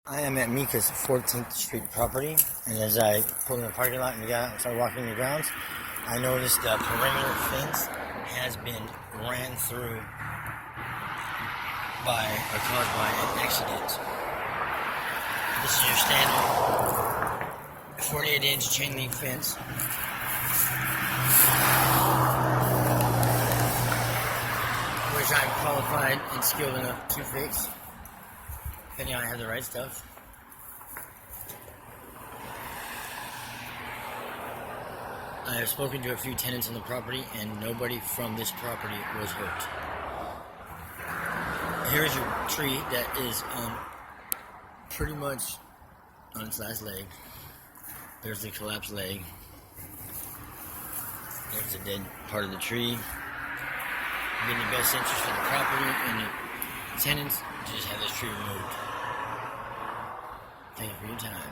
I am at Mika's 14th Street property, and as I pulled in the parking lot and started walking the grounds, I noticed the perimeter fence has been ran through by or caused by an accident. This is your standard 48-inch chain link fence. Which I'm qualified and skilled enough to fix, depending on I have the right stuff. I have spoken to a few tenants on the property, and nobody from this property was hurt. Here's your tree that is pretty much on its last leg. There's the collapsed leg. There's the dead part of the tree. In the best interest for the property and the tenants to just have this tree removed. Thank you for your time.